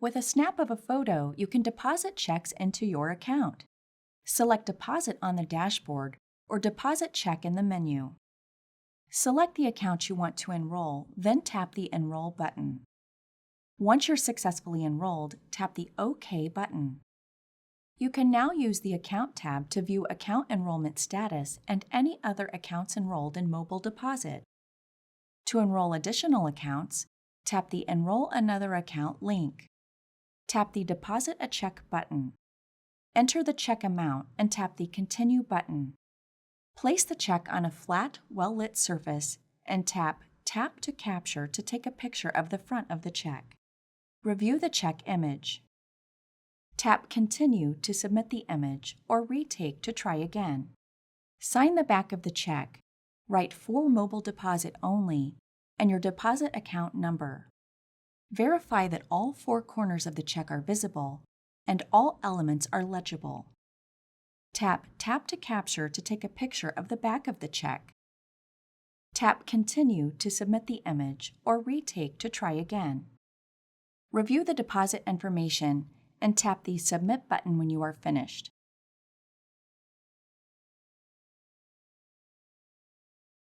With a snap of a photo, you can deposit checks into your account. Select Deposit on the dashboard or Deposit Check in the menu. Select the account you want to enroll, then tap the Enroll button. Once you're successfully enrolled, tap the OK button. You can now use the Account tab to view account enrollment status and any other accounts enrolled in Mobile Deposit. To enroll additional accounts, tap the Enroll Another Account link. Tap the Deposit a Check button. Enter the check amount and tap the Continue button. Place the check on a flat, well-lit surface and tap Tap to Capture to take a picture of the front of the check. Review the check image. Tap Continue to submit the image or retake to try again. Sign the back of the check. Write for Mobile Deposit only and your deposit account number. Verify that all four corners of the check are visible and all elements are legible. Tap Tap to Capture to take a picture of the back of the check. Tap Continue to submit the image or retake to try again. Review the deposit information and tap the Submit button when you are finished.